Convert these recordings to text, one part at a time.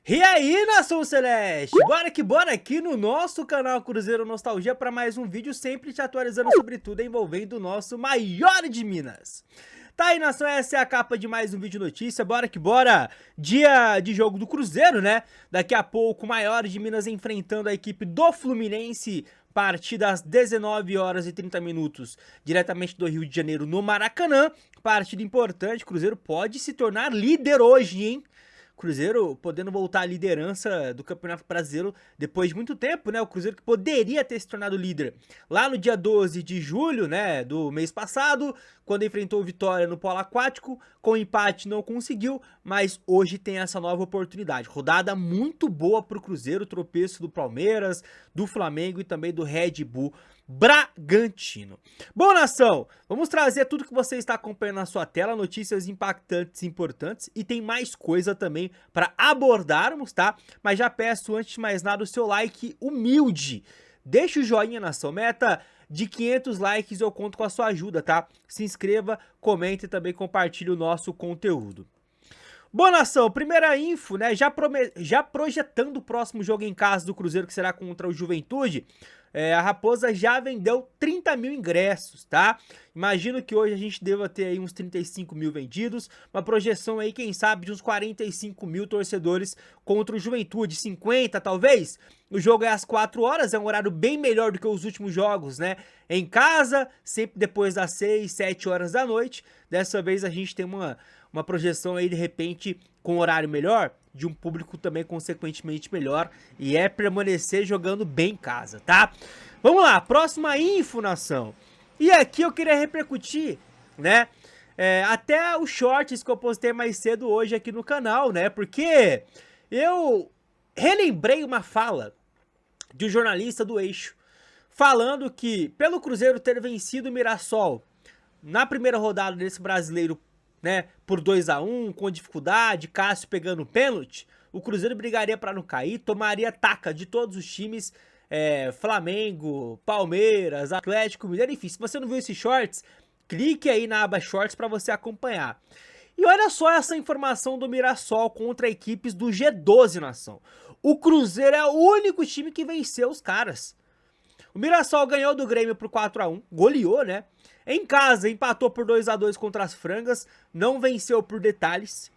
E aí, Nação Celeste, bora aqui no nosso canal Cruzeiro Nostalgia para mais um vídeo, sempre te atualizando sobre tudo envolvendo o nosso maior de Minas. Tá aí, Nação, essa é a capa de mais um vídeo notícia, bora que bora, dia de jogo do Cruzeiro, né? Daqui a pouco, o maior de Minas enfrentando a equipe do Fluminense, partida às 19 horas e 30 minutos, diretamente do Rio de Janeiro no Maracanã. Partida importante, Cruzeiro pode se tornar líder hoje, hein? Cruzeiro podendo voltar à liderança do Campeonato Brasileiro depois de muito tempo, né? O Cruzeiro que poderia ter se tornado líder lá no dia 12 de julho, né, do mês passado, quando enfrentou o Vitória no Polo Aquático, com empate não conseguiu, mas hoje tem essa nova oportunidade. Rodada muito boa para o Cruzeiro, tropeço do Palmeiras, do Flamengo e também do Red Bull Bragantino. Bom, nação, vamos trazer tudo que você está acompanhando na sua tela, notícias impactantes e importantes, e tem mais coisa também para abordarmos, tá? Mas já peço, antes de mais nada, o seu like humilde. Deixa o joinha, nação, meta de 500 likes eu conto com a sua ajuda, tá? Se inscreva, comente e também compartilhe o nosso conteúdo. Bom, nação, primeira info, né, já projetando o próximo jogo em casa do Cruzeiro, que será contra o Juventude, a Raposa já vendeu 30 mil ingressos, tá? Imagino que hoje a gente deva ter aí uns 35 mil vendidos, uma projeção aí, quem sabe, de uns 45 mil torcedores contra o Juventude, 50 talvez? O jogo é às 4 horas, é um horário bem melhor do que os últimos jogos, né? Em casa, sempre depois das 6, 7 horas da noite, dessa vez a gente tem uma projeção aí, de repente, com horário melhor, de um público também consequentemente melhor, e é permanecer jogando bem em casa, tá? Vamos lá, próxima info, nação. E aqui eu queria repercutir, né, até os shorts que eu postei mais cedo hoje aqui no canal, né, porque eu relembrei uma fala de um jornalista do Eixo, falando que pelo Cruzeiro ter vencido o Mirassol na primeira rodada desse brasileiro, né, por 2-1, com dificuldade, Cássio pegando pênalti, o Cruzeiro brigaria para não cair, tomaria taca de todos os times, Flamengo, Palmeiras, Atlético Mineiro, enfim, se você não viu esses shorts, clique aí na aba shorts para você acompanhar. E olha só essa informação do Mirassol contra equipes do G12, nação. O Cruzeiro é o único time que venceu os caras. O Mirassol ganhou do Grêmio por 4-1, goleou, né? Em casa, empatou por 2-2 contra as Frangas, não venceu por detalhes.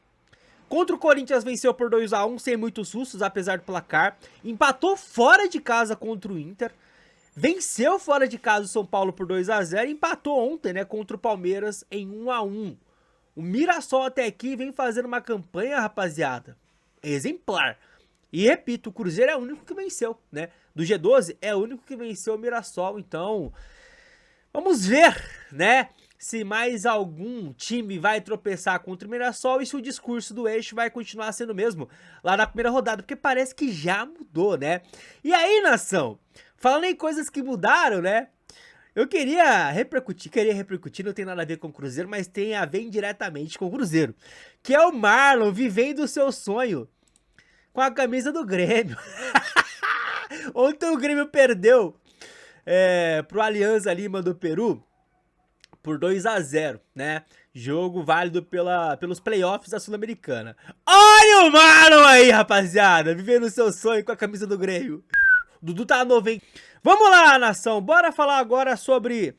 Contra o Corinthians venceu por 2-1, sem muitos sustos, apesar do placar. Empatou fora de casa contra o Inter. Venceu fora de casa o São Paulo por 2-0 e empatou ontem, né, contra o Palmeiras em 1-1. O Mirassol até aqui vem fazendo uma campanha, rapaziada, exemplar. E repito, o Cruzeiro é o único que venceu, né? Do G12 é o único que venceu o Mirassol, então vamos ver, né, se mais algum time vai tropeçar contra o Mirassol e se o discurso do Eixo vai continuar sendo o mesmo lá na primeira rodada, porque parece que já mudou, né? E aí, nação, falando em coisas que mudaram, né, eu queria repercutir, não tem nada a ver com o Cruzeiro, mas tem a ver indiretamente com o Cruzeiro, que é o Marlon vivendo o seu sonho com a camisa do Grêmio. Ontem o Grêmio perdeu pro Alianza Lima do Peru por 2-0, né? Jogo válido pelos playoffs da Sul-Americana. Olha o Marlon aí, rapaziada, vivendo o seu sonho com a camisa do Grêmio. O Dudu tá novo. Vamos lá, nação, bora falar agora sobre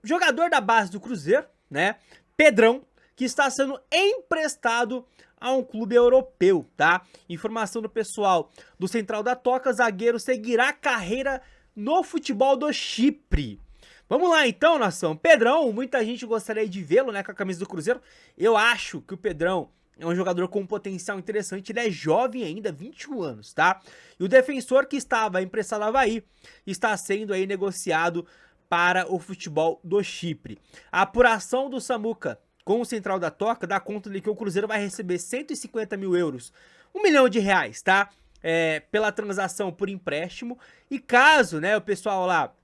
jogador da base do Cruzeiro, né? Pedrão, que está sendo emprestado a um clube europeu, tá? Informação do pessoal do Central da Toca, zagueiro seguirá carreira no futebol do Chipre. Vamos lá então, nação. Pedrão, muita gente gostaria de vê-lo, né, com a camisa do Cruzeiro. Eu acho que o Pedrão é um jogador com um potencial interessante, ele é jovem ainda, 21 anos, tá? E o defensor que estava emprestado ao Avaí está sendo aí negociado para o futebol do Chipre. A apuração do Samuca com o Central da Toca dá conta de que o Cruzeiro vai receber 150 mil euros, R$1 milhão, tá? Pela transação por empréstimo. E caso, né, o pessoal lá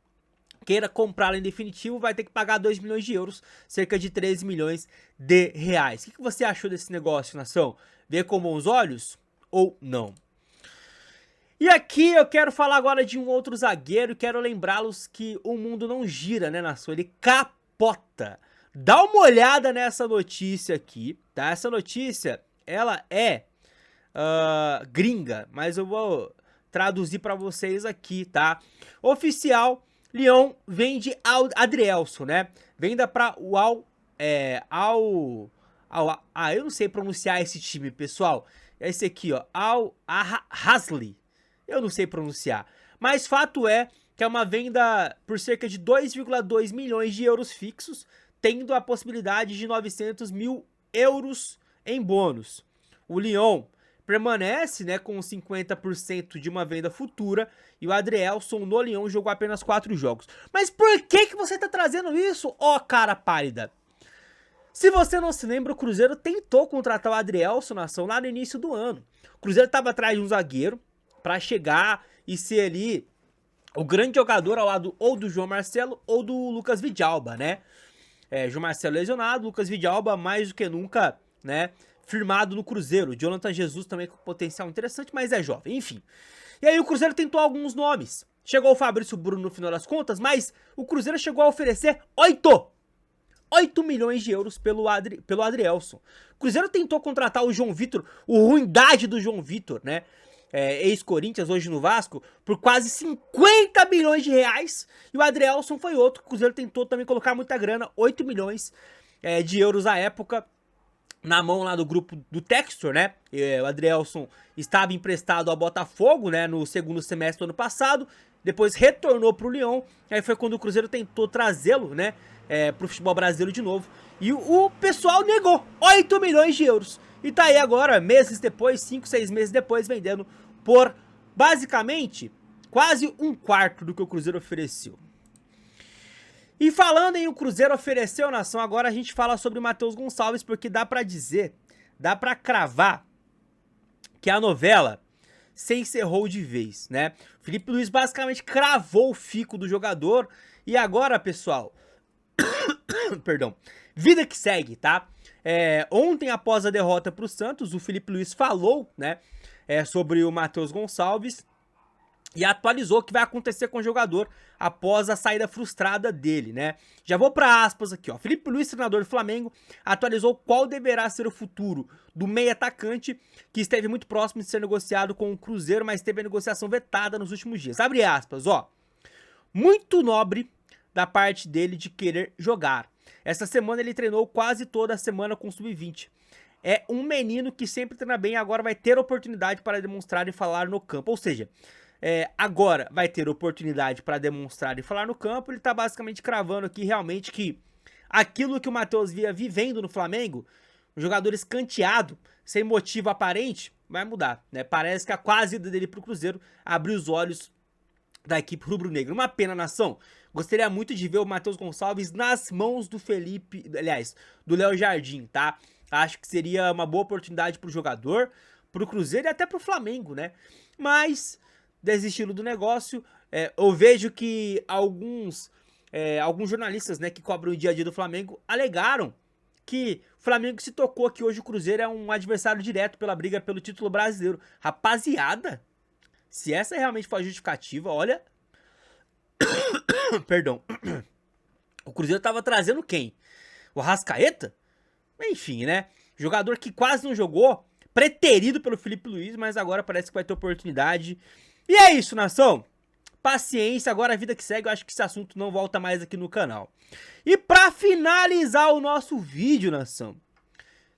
queira comprá-lo em definitivo, vai ter que pagar 2 milhões de euros, cerca de 13 milhões de reais. O que você achou desse negócio, nação? Vê com bons olhos ou não? E aqui eu quero falar agora de um outro zagueiro, quero lembrá-los que o mundo não gira, né, nação? Ele capota. Dá uma olhada nessa notícia aqui, tá? Essa notícia, ela é gringa, mas eu vou traduzir para vocês aqui, tá? Oficial, Lyon vende Adrielson, né? Venda para o eu não sei pronunciar esse time, pessoal. É esse aqui, ó, Al-Ahly. Eu não sei pronunciar. Mas fato é que é uma venda por cerca de 2,2 milhões de euros fixos, tendo a possibilidade de 900 mil euros em bônus. O Lyon permanece, né, com 50% de uma venda futura, e o Adrielson no Lyon jogou apenas 4 jogos. Mas por que você tá trazendo isso, ó cara pálida? Se você não se lembra, o Cruzeiro tentou contratar o Adrielson nação lá no início do ano. O Cruzeiro tava atrás de um zagueiro para chegar e ser ali o grande jogador ao lado ou do João Marcelo ou do Lucas Vidalba, né? João Marcelo lesionado, Lucas Vidalba mais do que nunca, né, firmado no Cruzeiro. Jonathan Jesus também com potencial interessante, mas é jovem, enfim. E aí o Cruzeiro tentou alguns nomes. Chegou o Fabrício Bruno no final das contas, mas o Cruzeiro chegou a oferecer 8 milhões de euros pelo Adrielson. O Cruzeiro tentou contratar o João Vitor, o ruindade do João Vitor, né? Ex-Corinthians, hoje no Vasco, por quase 50 milhões de reais. E o Adrielson foi outro. O Cruzeiro tentou também colocar muita grana, 8 milhões de euros à época, na mão lá do grupo do Textor, né? O Adrielson estava emprestado ao Botafogo, né, no segundo semestre do ano passado. Depois retornou pro Lyon. Aí foi quando o Cruzeiro tentou trazê-lo, né, pro futebol brasileiro de novo. E o pessoal negou 8 milhões de euros. E tá aí agora, meses depois, 5, 6 meses depois, vendendo por, basicamente, quase um quarto do que o Cruzeiro ofereceu. E falando em o Cruzeiro ofereceu, nação, agora a gente fala sobre o Matheus Gonçalves, porque dá pra dizer, dá pra cravar que a novela se encerrou de vez, né? O Felipe Luiz basicamente cravou o fico do jogador. E agora, pessoal, perdão, vida que segue, tá? Ontem, após a derrota pro Santos, o Felipe Luiz falou, né, sobre o Matheus Gonçalves e atualizou o que vai acontecer com o jogador após a saída frustrada dele, né? Já vou para aspas aqui, ó. Felipe Luiz, treinador do Flamengo, atualizou qual deverá ser o futuro do meio atacante que esteve muito próximo de ser negociado com o Cruzeiro, mas teve a negociação vetada nos últimos dias. Abre aspas, ó. Muito nobre da parte dele de querer jogar. Essa semana ele treinou quase toda a semana com o Sub-20. É um menino que sempre treina bem, agora vai ter oportunidade para demonstrar e falar no campo. Ou seja, agora vai ter oportunidade para demonstrar e falar no campo. Ele tá basicamente cravando aqui realmente que aquilo que o Matheus via vivendo no Flamengo, um jogador escanteado, sem motivo aparente, vai mudar, né? Parece que a quase ida dele pro Cruzeiro abriu os olhos da equipe rubro-negra. Uma pena, nação. Gostaria muito de ver o Matheus Gonçalves nas mãos do Felipe, aliás, do Léo Jardim, tá? Acho que seria uma boa oportunidade pro jogador, pro Cruzeiro e até pro Flamengo, né? Mas, desistindo do negócio, eu vejo que alguns jornalistas, né, que cobram o dia a dia do Flamengo, alegaram que o Flamengo se tocou que hoje o Cruzeiro é um adversário direto pela briga pelo título brasileiro. Rapaziada, se essa realmente for a justificativa, olha... Perdão. O Cruzeiro tava trazendo quem? O Arrascaeta? Enfim, né? Jogador que quase não jogou, preterido pelo Felipe Luiz, mas agora parece que vai ter oportunidade. E é isso, nação. Paciência, agora a vida que segue, eu acho que esse assunto não volta mais aqui no canal. E pra finalizar o nosso vídeo, nação,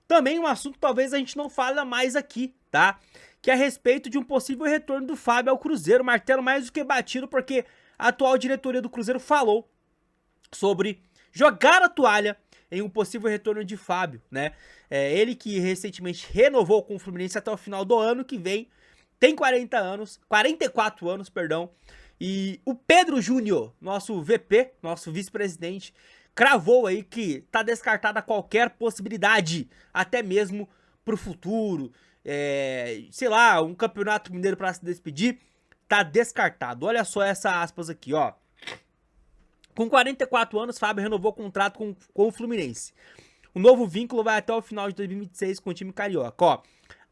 também um assunto que talvez a gente não fala mais aqui, tá? Que é a respeito de um possível retorno do Fábio ao Cruzeiro. Martelo mais do que batido, porque a atual diretoria do Cruzeiro falou sobre jogar a toalha em um possível retorno de Fábio, né? Ele que recentemente renovou com o Fluminense até o final do ano que vem, tem 44 anos, perdão. E o Pedro Júnior, nosso VP, nosso vice-presidente, cravou aí que tá descartada qualquer possibilidade, até mesmo pro futuro. Sei lá, um campeonato mineiro para se despedir, tá descartado. Olha só essa aspas aqui, ó. Com 44 anos, Fábio renovou o contrato com o Fluminense. O novo vínculo vai até o final de 2026 com o time carioca, ó.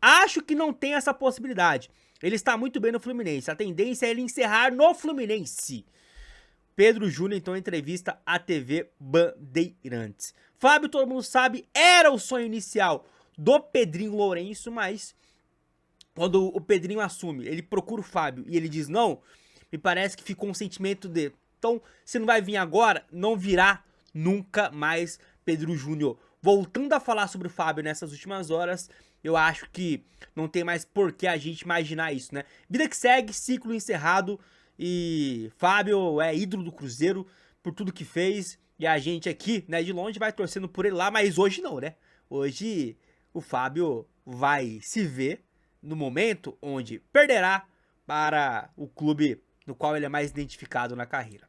Acho que não tem essa possibilidade. Ele está muito bem no Fluminense. A tendência é ele encerrar no Fluminense. Pedro Júnior, então, em entrevista à TV Bandeirantes. Fábio, todo mundo sabe, era o sonho inicial do Pedrinho Lourenço, mas quando o Pedrinho assume, ele procura o Fábio e ele diz não, me parece que ficou um sentimento de, então, se não vai vir agora, não virá nunca mais Pedro Júnior. Voltando a falar sobre o Fábio nessas últimas horas, eu acho que não tem mais por que a gente imaginar isso, né? Vida que segue, ciclo encerrado, e Fábio é ídolo do Cruzeiro por tudo que fez, e a gente aqui, né, de longe vai torcendo por ele lá, mas hoje não, né? Hoje o Fábio vai se ver no momento onde perderá para o clube no qual ele é mais identificado na carreira.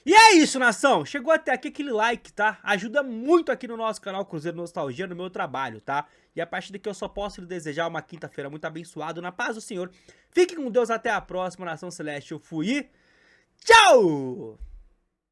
E é isso, nação! Chegou até aqui aquele like, tá? Ajuda muito aqui no nosso canal Cruzeiro Nostalgia, no meu trabalho, tá? E a partir daqui eu só posso lhe desejar uma quinta-feira muito abençoada, na paz do Senhor. Fique com Deus, até a próxima, Nação Celeste. Eu fui e tchau!